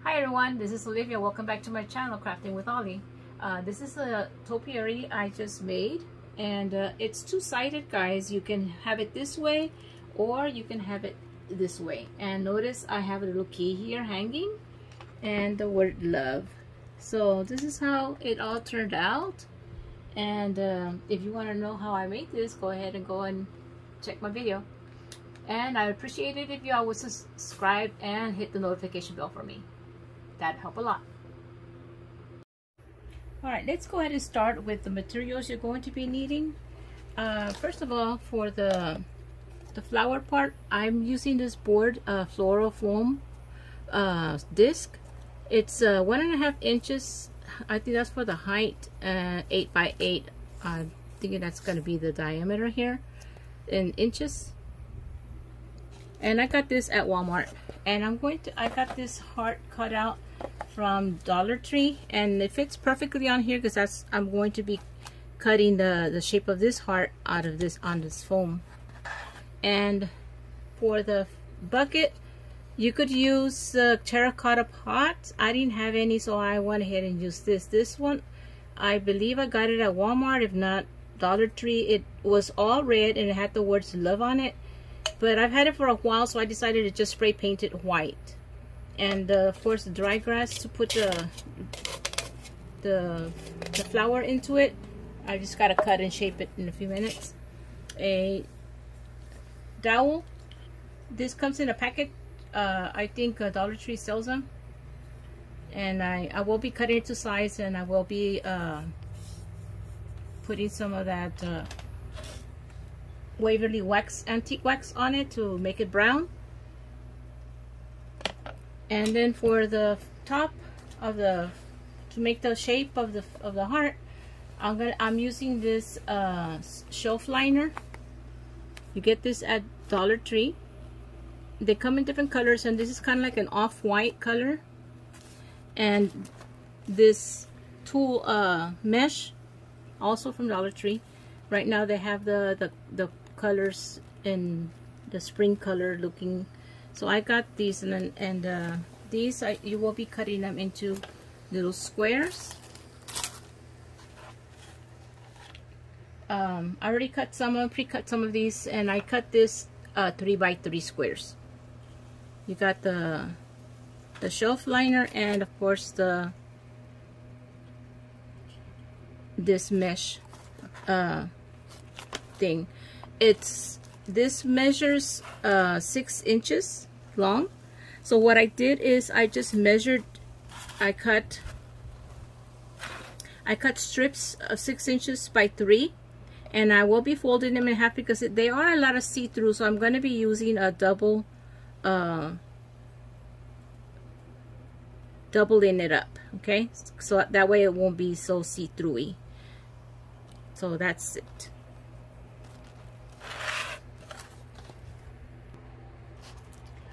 Hi everyone, this is Olivia. Welcome back to my channel, Crafting with Ollie. This is a topiary I just made, and it's two-sided, guys. You can have it this way or you can have it this way. And notice I have a little key here hanging and the word love. So this is how it all turned out. And if you want to know how I made this, go ahead and go and check my video. And I appreciate it if you all would subscribe and hit the notification bell for me. That'd help a lot. Alright, let's go ahead and start with the materials you're going to be needing. First of all, for the flower part, I'm using this board floral foam disc. It's 1.5 inches. I think that's for the height, 8 by 8. I'm thinking that's going to be the diameter here in inches. And I got this at Walmart, and I got this heart cut out from Dollar Tree, and it fits perfectly on here because I'm going to be cutting the shape of this heart out of this on this foam. And for the bucket, you could use terracotta pots. I didn't have any, so I went ahead and used this one. I believe I got it at Walmart, if not Dollar Tree. It was all red and it had the words love on it. But I've had it for a while, so I decided to just spray paint it white. And of course, the dry grass to put the flower into it. I just gotta cut and shape it in a few minutes. A dowel. This comes in a packet. I think Dollar Tree sells them. And I will be cutting it to size, and I will be putting some of that Waverly wax, antique wax on it to make it brown. And then for the top of to make the shape of the heart, I'm using this shelf liner. You get this at Dollar Tree. They come in different colors, and this is kind of like an off-white color. And this tool mesh, also from Dollar Tree. Right now they have the colors in the spring color looking. So I got these, and these you will be cutting them into little squares. I already cut pre-cut some of these, and I cut this 3 by 3 squares. You got the shelf liner, and of course this mesh thing. This measures 6 inches long. So what I did is I just measured, I cut strips of 6 inches by 3, and I will be folding them in half because they are a lot of see-through, so I'm going to be using a doubling it up, okay, so that way it won't be so see-through-y. So that's it.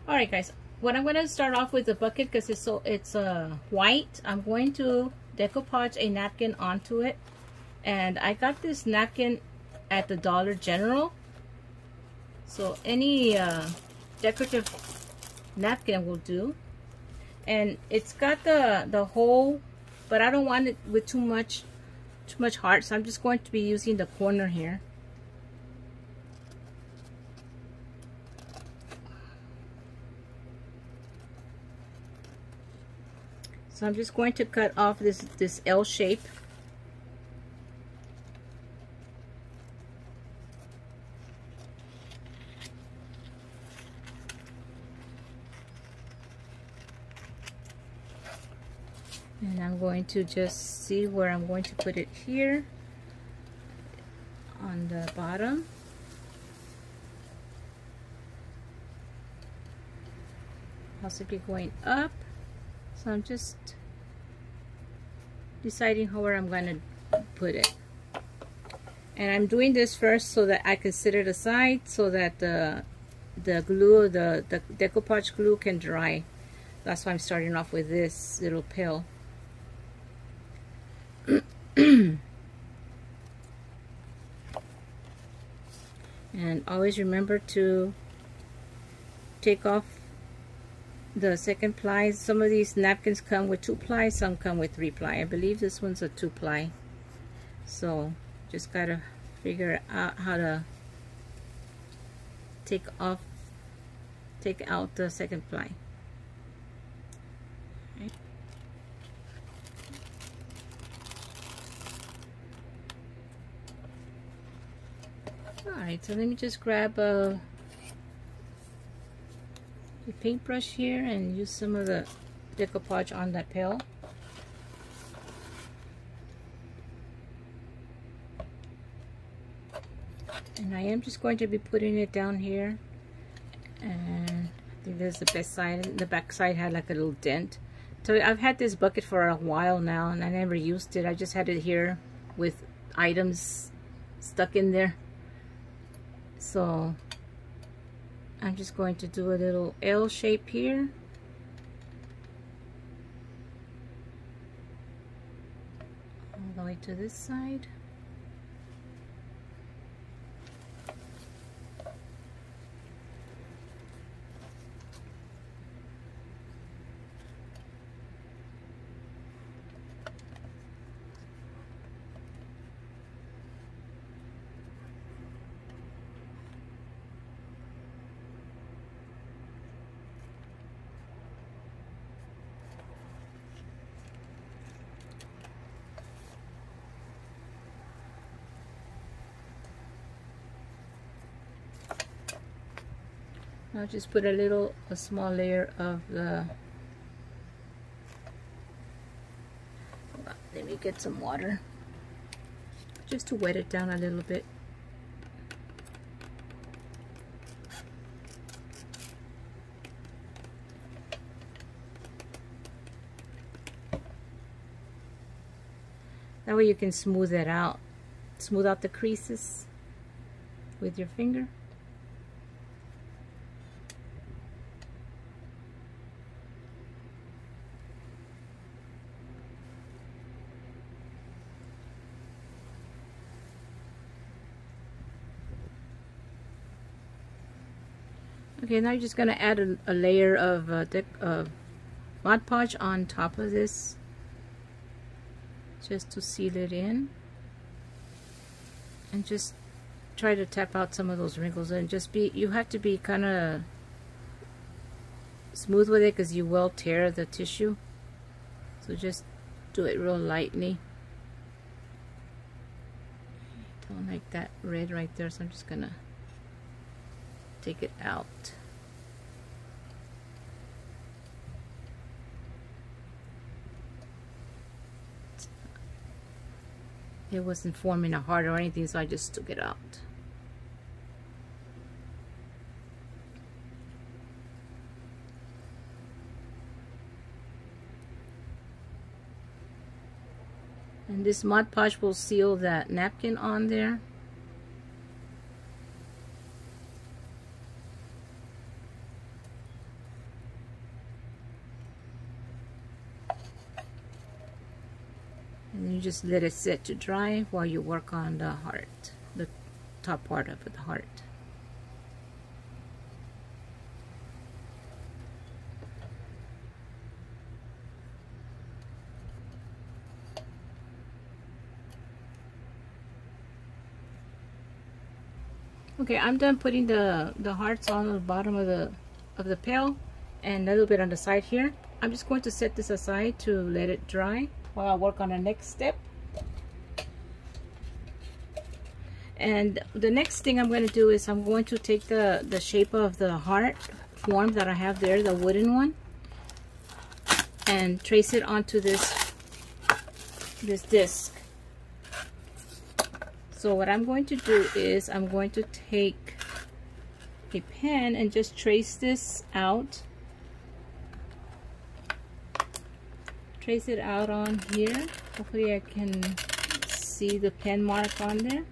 Alright guys, what I'm going to start off with the bucket, because it's white. I'm going to decoupage a napkin onto it, and I got this napkin at the Dollar General, so any decorative napkin will do. And it's got the hole, but I don't want it with too much heart, so I'm just going to be using the corner here. So I'm just going to cut off this L shape. And I'm going to just see where I'm going to put it here on the bottom. Possibly going up. So I'm just deciding where I'm going to put it. And I'm doing this first so that I can set it aside so that the glue, the decoupage glue can dry. That's why I'm starting off with this little pill. And always remember to take off the second ply. Some of these napkins come with 2 ply, some come with 3 ply. I believe this one's a 2 ply. So just gotta figure out how to take out the second ply. Okay. Alright, so let me just grab a paintbrush here and use some of the decoupage on that pail. And I am just going to be putting it down here, and I think this is the best side. The back side had like a little dent. So I've had this bucket for a while now and I never used it. I just had it here with items stuck in there. So I'm just going to do a little L shape here. All the way to this side. I'll just put a small layer of the, let me get some water just to wet it down a little bit. That way you can smooth it out, smooth out the creases with your finger. Okay, now you're just going to add a layer of Mod Podge on top of this, just to seal it in, and just try to tap out some of those wrinkles, and you have to be kind of smooth with it because you will tear the tissue, so just do it real lightly. Don't like that red right there, so I'm just gonna take it out. It wasn't forming a heart or anything, so I just took it out. And this Mod Podge will seal that napkin on there. And you just let it sit to dry while you work on the heart, the top part of the heart. Okay, I'm done putting the hearts on the bottom of the pail and a little bit on the side here. I'm just going to set this aside to let it dry while I work on the next step. And the next thing I'm going to do is I'm going to take the shape of the heart form that I have there, the wooden one, and trace it onto this disc. So what I'm going to do is I'm going to take a pen and just trace this out. Trace it out on here. Hopefully I can see the pen mark on there.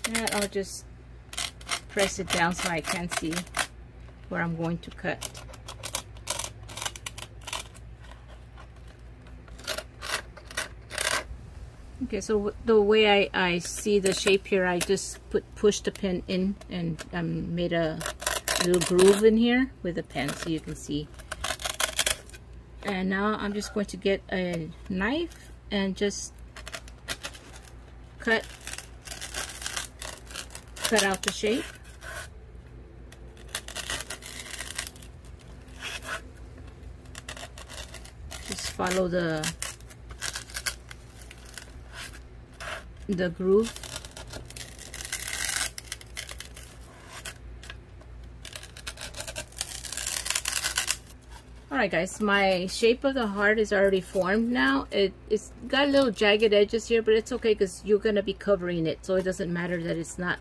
And I'll just press it down so I can see where I'm going to cut. Okay, so the way I see the shape here, I just push the pen in and made a little groove in here with a pen so you can see. And now I'm just going to get a knife and just cut out the shape. Just follow the groove. Alright guys, my shape of the heart is already formed now. It's got a little jagged edges here, but it's okay because you're going to be covering it, so it doesn't matter that it's not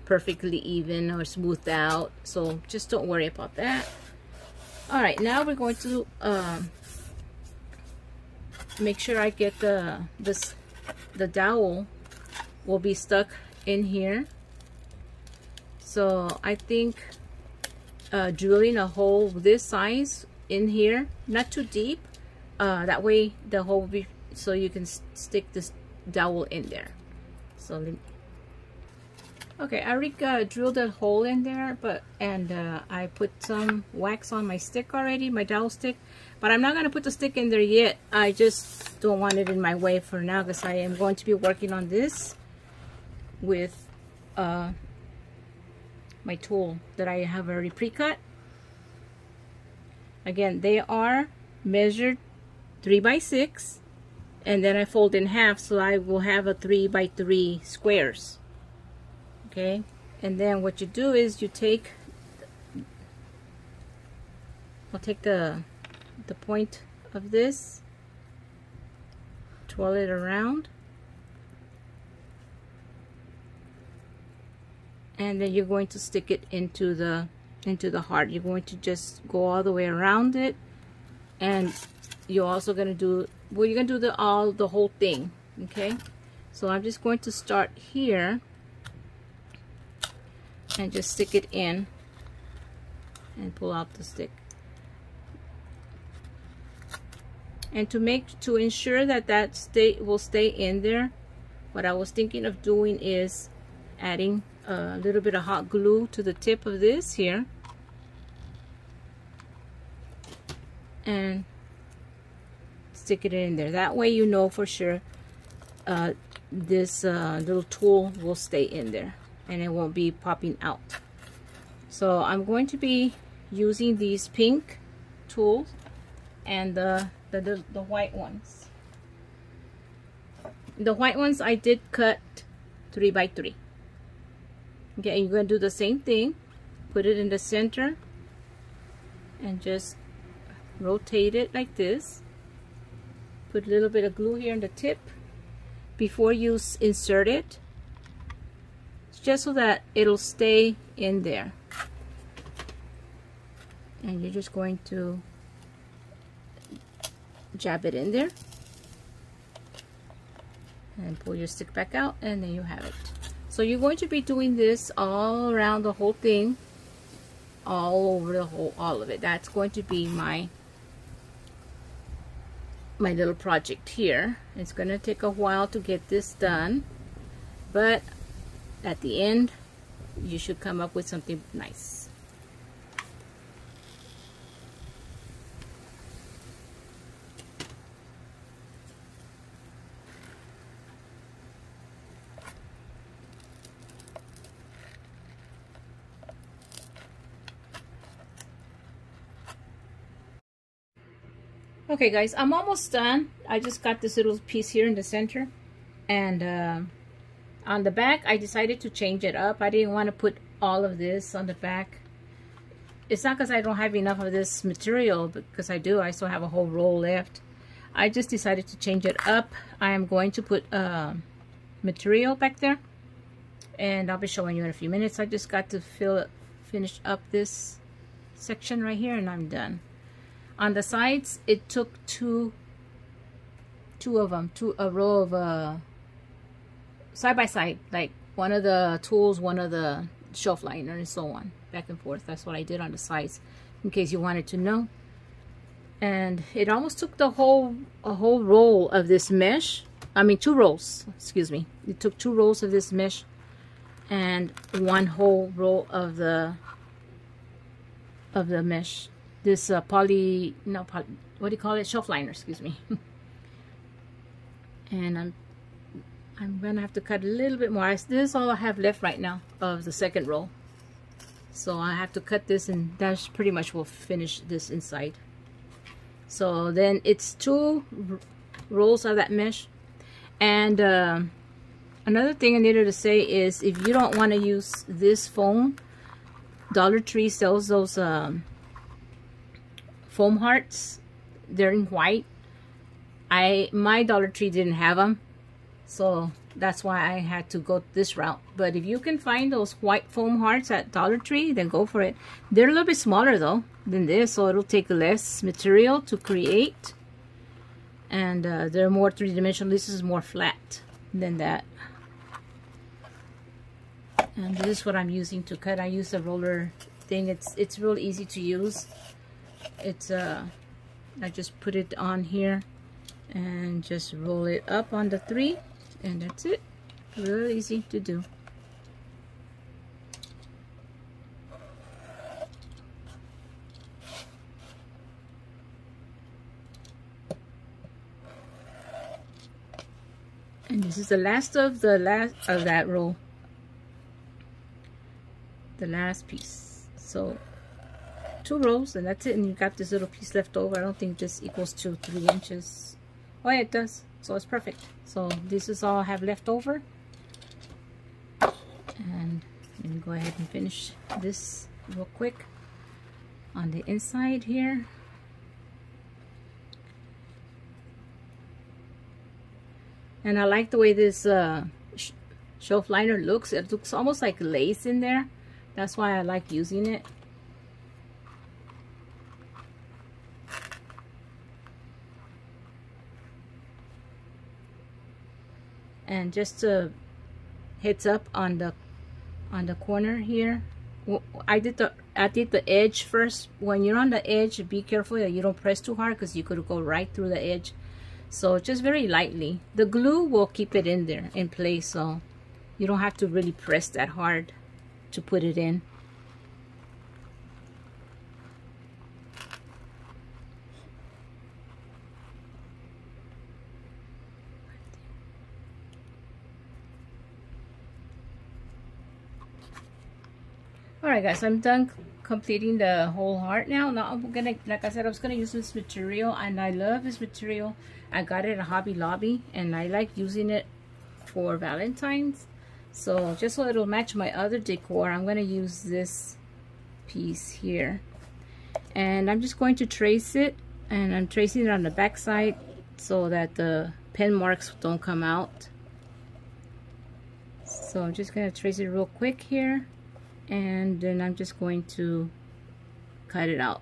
perfectly even or smoothed out, so just don't worry about that. Alright, now we're going to make sure I get the dowel will be stuck in here. So I think drilling a hole this size in here, not too deep, that way the hole will be, so you can stick this dowel in there. So okay, I already drilled a hole in there, and I put some wax on my stick already, my dowel stick, but I'm not going to put the stick in there yet. I just don't want it in my way for now because I am going to be working on this with my tool that I have already pre-cut. Again, they are measured 3 by 6, and then I fold in half, so I will have a 3 by 3 squares. Okay, and then what you do is you I'll take the point of this, twirl it around, and then you're going to stick it into the heart. You're going to just go all the way around it, and you're also going to do, well, you're going to do the whole thing. Okay, so I'm just going to start here and just stick it in and pull out the stick. And to ensure that will stay in there, what I was thinking of doing is adding a little bit of hot glue to the tip of this here, and stick it in there. That way you know for sure this little tool will stay in there and it won't be popping out. So I'm going to be using these pink tools and the white ones. The white ones I did cut 3 by 3. Okay, you're going to do the same thing. Put it in the center and just rotate it like this. Put a little bit of glue here on the tip before you insert it, just so that it'll stay in there. And you're just going to jab it in there and pull your stick back out, and then you have it. So you're going to be doing this all around the whole thing, all over the whole, all of it. That's going to be my little project here. It's going to take a while to get this done, but at the end you should come up with something nice. Okay guys, I'm almost done. I just got this little piece here in the center, and on the back I decided to change it up. I didn't want to put all of this on the back. It's not because I don't have enough of this material, because I do. I still have a whole roll left. I just decided to change it up. I am going to put material back there, and I'll be showing you in a few minutes. I just got to finish up this section right here, and I'm done. On the sides, it took two of them, a row of side by side, like one of the tools, one of the shelf liner, and so on, back and forth. That's what I did on the sides, in case you wanted to know. And it almost took a whole roll of this mesh I mean 2 rolls, excuse me. You took 2 rolls of this mesh and 1 whole roll of the mesh. This what do you call it? Shelf liner, excuse me. And I'm gonna have to cut a little bit more. This is all I have left right now of the second roll. So I have to cut this, and that's pretty much will finish this inside. So then it's 2 rolls of that mesh. And another thing I needed to say is, if you don't want to use this foam, Dollar Tree sells those foam hearts. They're in white. My Dollar Tree didn't have them, so that's why I had to go this route. But if you can find those white foam hearts at Dollar Tree, then go for it. They're a little bit smaller though than this, so it'll take less material to create, and they're more 3-dimensional. This is more flat than that. And this is what I'm using to cut. I use a roller thing. It's real easy to use. It's I just put it on here and just roll it up on the 3, and that's it. Real easy to do. And this is the last of that roll. The last piece. So 2 rows, and that's it, and you got this little piece left over. I don't think this equals to 3 inches. Oh yeah, it does. So it's perfect. So this is all I have left over. And let me go ahead and finish this real quick on the inside here. And I like the way this shelf liner looks. It looks almost like lace in there. That's why I like using it. And just a heads up on the corner here. I did the edge first. When you're on the edge, be careful that you don't press too hard, because you could go right through the edge. So just very lightly. The glue will keep it in there in place, so you don't have to really press that hard to put it in. Alright guys, I'm done completing the whole heart now. Now I'm gonna, like I said, I was gonna use this material, and I love this material. I got it at Hobby Lobby, and I like using it for Valentine's. So just so it'll match my other decor, I'm gonna use this piece here. And I'm just going to trace it, and I'm tracing it on the back side so that the pen marks don't come out. So I'm just gonna trace it real quick here, and then I'm just going to cut it out.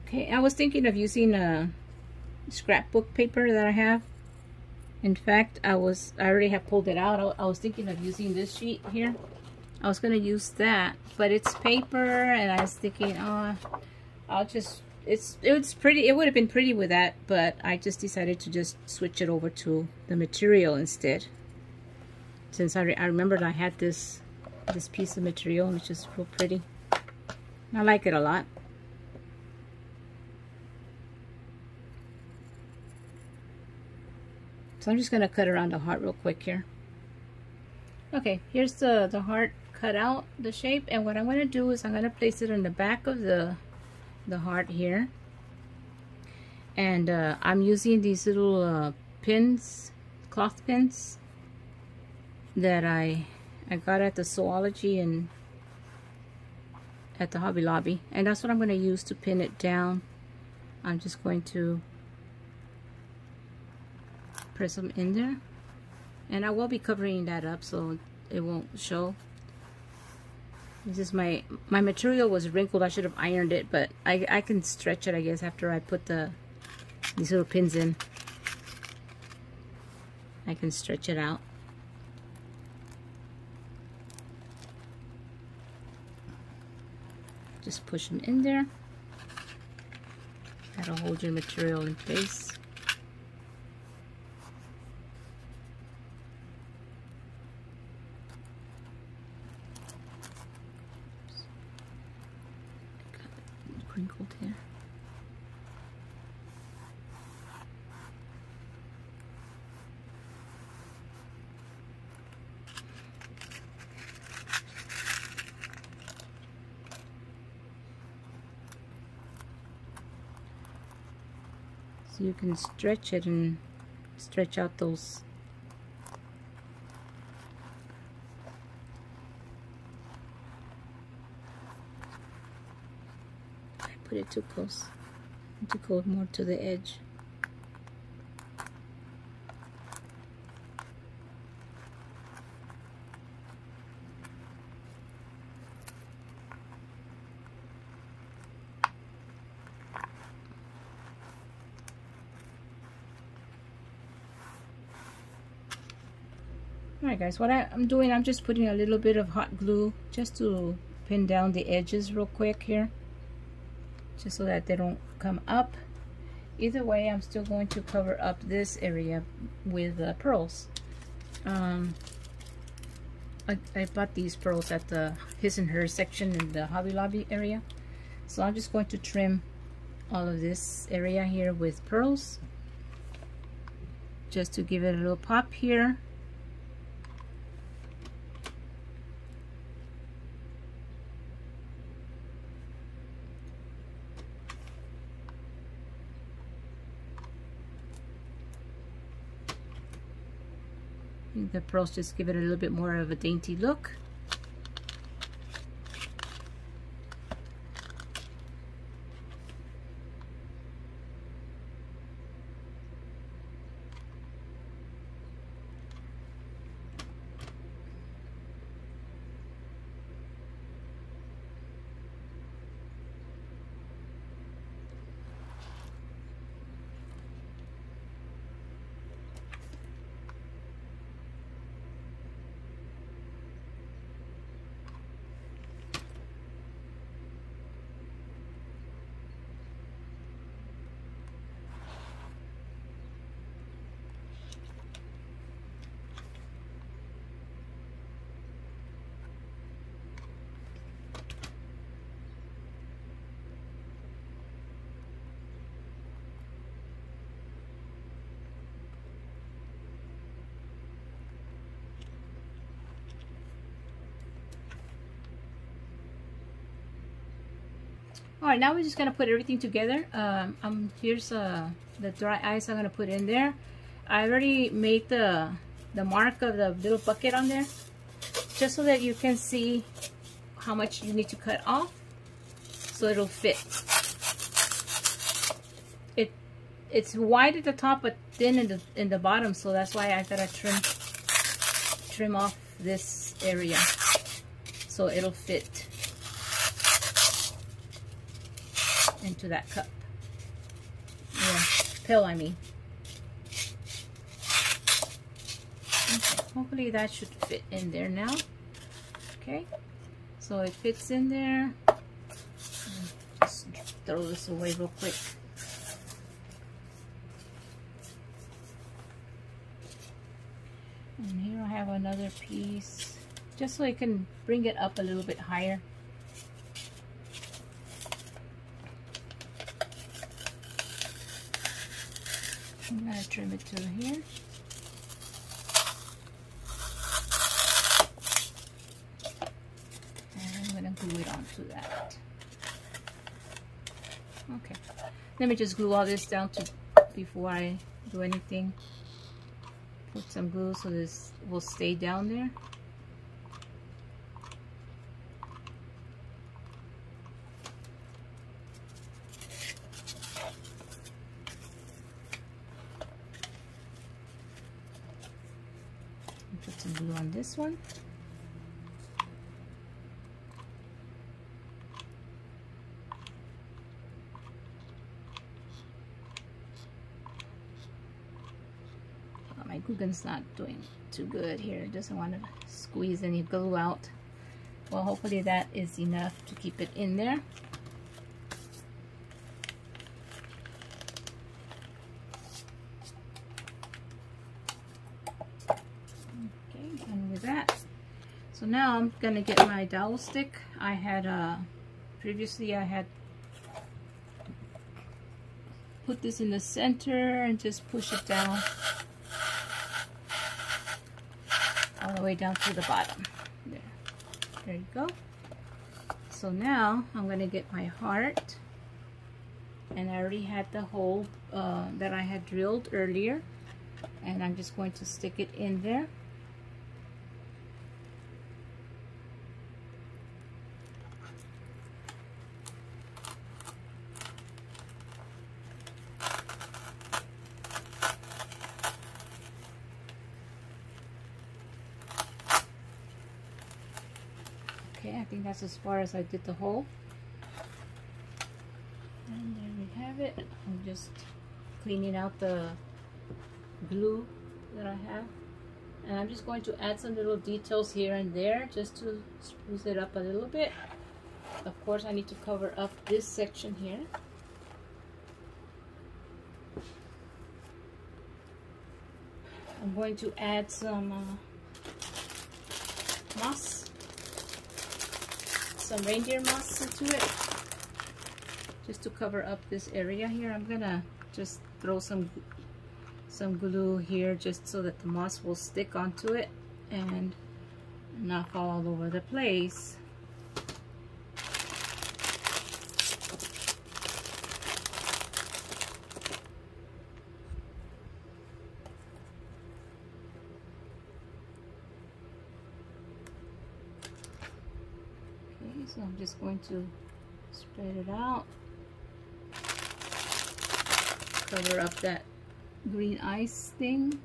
Okay, I was thinking of using a scrapbook paper that I have. In fact, I already have pulled it out. I was thinking of using this sheet here. I was gonna use that, but it's paper, and I was thinking, oh, it's pretty. It would have been pretty with that, but I just decided to just switch it over to the material instead. Since I remembered I had this piece of material, which is real pretty. I like it a lot. So I'm just going to cut around the heart real quick here. Okay, here's the heart cut out, the shape. And what I'm going to do is I'm going to place it on the back of the heart here. And I'm using these little pins, cloth pins, that I got at the Zoology and at the Hobby Lobby. And that's what I'm going to use to pin it down. I'm just going to press them in there, and I will be covering that up so it won't show. This is my material was wrinkled. I should have ironed it, but I can stretch it, I guess, after I put these little pins in. I can stretch it out. Just push them in there. That'll hold your material in place. Crinkled here. So you can stretch it and stretch out those put it too close. To go more to the edge. Alright guys, what I'm doing, I'm just putting a little bit of hot glue just to pin down the edges real quick here, just so that they don't come up. Either way, I'm still going to cover up this area with pearls. I bought these pearls at the his and her section in the Hobby Lobby area. So I'm just going to trim all of this area here with pearls, just to give it a little pop here. The pearls just give it a little bit more of a dainty look. Alright, now we're just going to put everything together. Here's the dry ice I'm going to put in there. I already made the mark of the little bucket on there, just so that you can see how much you need to cut off, so it'll fit. It's wide at the top but thin in the bottom, so that's why I gotta trim off this area so it'll fit into that cup. Yeah, pill I mean. Okay, hopefully that should fit in there now. Okay, so it fits in there. Just throw this away real quick. And here I have another piece, just so I can bring it up a little bit higher. I'm going to trim it to here. And I'm going to glue it onto that. Okay. Let me just glue all this down before I do anything. Put some glue so this will stay down there. Put some glue on this one. Got my glue gun's not doing too good here. It doesn't want to squeeze any glue out. Well, hopefully that is enough to keep it in there. Okay, done with that. So now I'm gonna get my dowel stick. I had previously I had put this in the center and just push it down all the way down to the bottom. There you go. So now I'm gonna get my heart, and I already had the hole that I had drilled earlier, and I'm just going to stick it in there. Okay, I think that's as far as I did the hole. And there we have it. I'm just cleaning out the glue that I have. And I'm just going to add some little details here and there just to spruce it up a little bit. Of course, I need to cover up this section here. I'm going to add some moss. Some reindeer moss into it just to cover up this area here. I'm gonna just throw some glue here just so that the moss will stick onto it and not fall all over the place. So I'm just going to spread it out, cover up that green ice thing.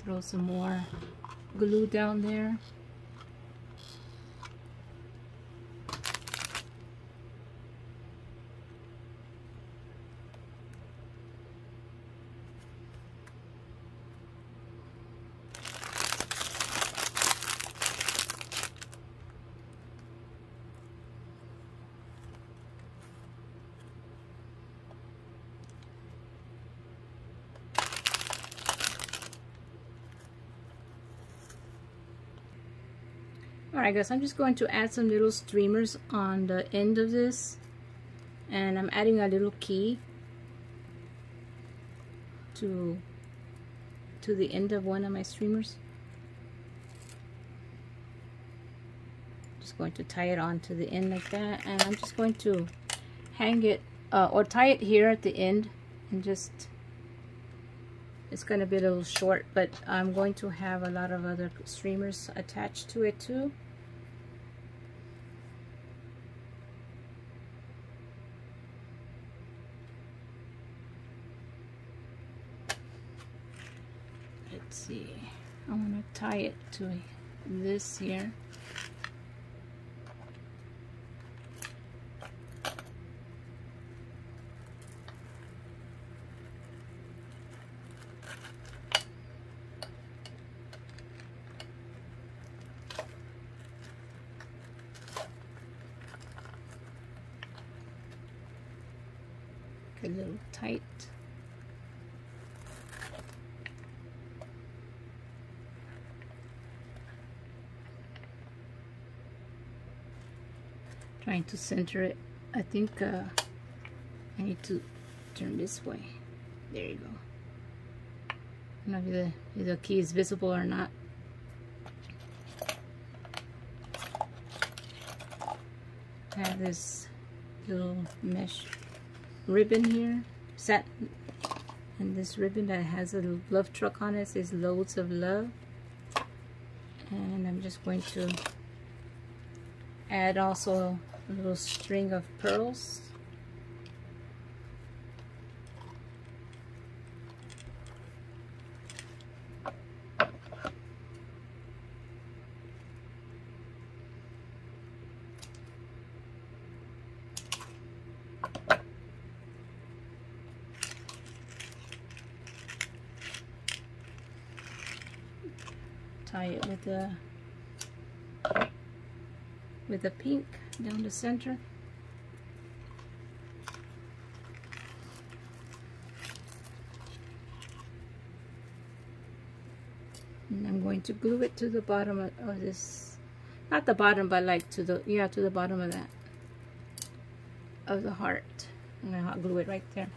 Throw some more glue down there. Alright guys, I'm just going to add some little streamers on the end of this, and I'm adding a little key to the end of one of my streamers. Just going to tie it on to the end like that, and I'm just going to hang it or tie it here at the end, and just, it's going to be a little short, but I'm going to have a lot of other streamers attached to it too. Let's see, I want to tie it to this here. A little tight. Trying to center it. I think I need to turn this way. There you go. I don't know if the key is visible or not. I have this little mesh ribbon here, satin, and this ribbon that has a love truck on it says loads of love, and I'm just going to add also a little string of pearls. tie it with the pink down the center. And I'm going to glue it to the bottom of this, not the bottom, but like to the bottom of that, of the heart. I'm gonna hot glue it right there.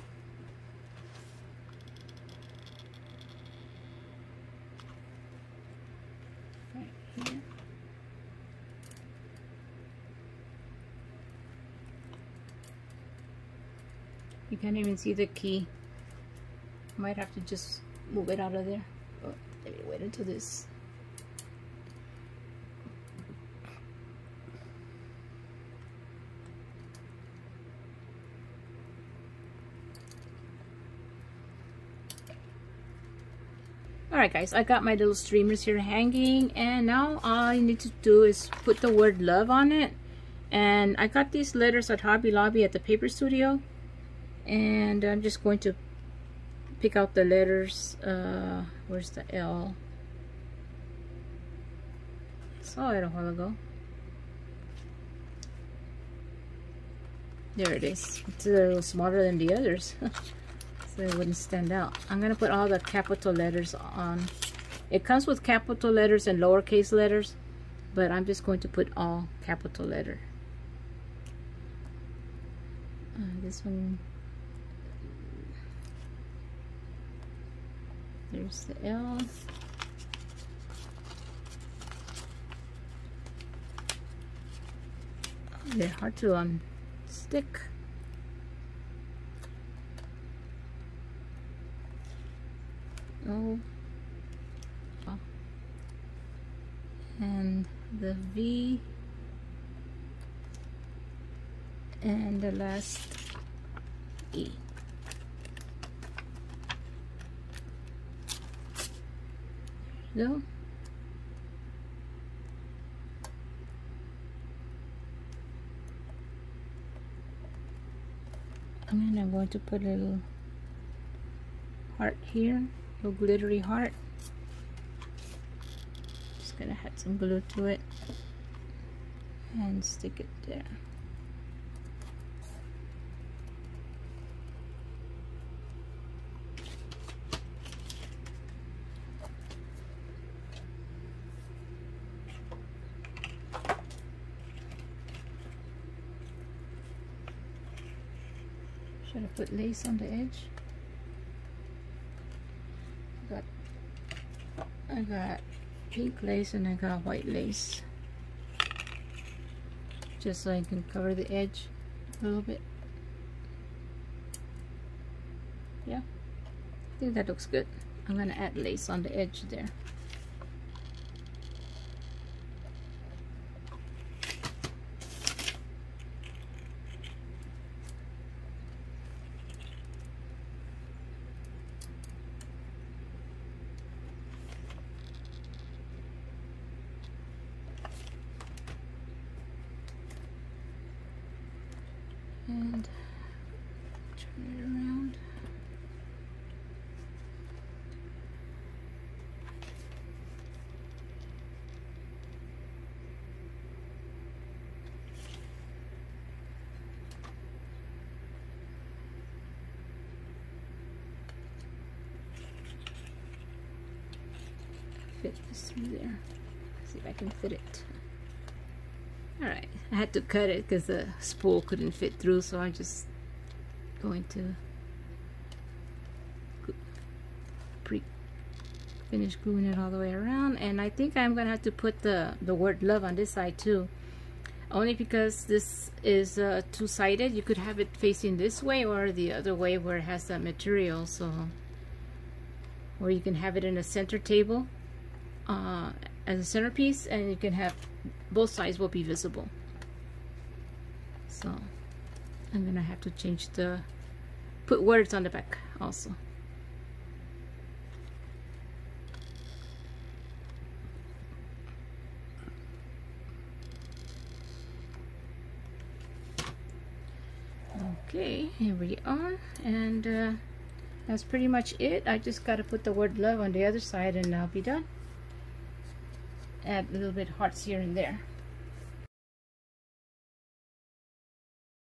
Right here. You can't even see the key. Might have to just move it out of there. Oh, let me wait until this. Alright guys, I got my little streamers here hanging, and now all I need to do is put the word love on it. And I got these letters at Hobby Lobby at the Paper Studio, and I'm just going to pick out the letters. Where's the L? Saw it a while ago. There it is. It's a little smaller than the others. So it wouldn't stand out. I'm gonna put all the capital letters on. It comes with capital letters and lowercase letters, but I'm just going to put all capital letter. This one, there's the L. They're hard to stick. Oh. And the V and the last E. There you go. And I'm going to put a little heart here. Little glittery heart. Just gonna add some glue to it and stick it there. Should I put lace on the edge? I got pink lace and I got white lace, just so I can cover the edge a little bit. Yeah, I think that looks good. I'm gonna add lace on the edge there. And turn it around. Fit this through there. See if I can fit it. Alright, I had to cut it because the spool couldn't fit through, so I'm just going to finish gluing it all the way around. And I think I'm going to have to put the word love on this side too, only because this is two-sided. You could have it facing this way or the other way where it has that material, so or you can have it in a center table as a centerpiece, and you can have both sides will be visible. So I'm gonna have to change put words on the back also. Okay, here we are, and that's pretty much it. I just got to put the word love on the other side and I'll be done. add a little bit hearts here and there.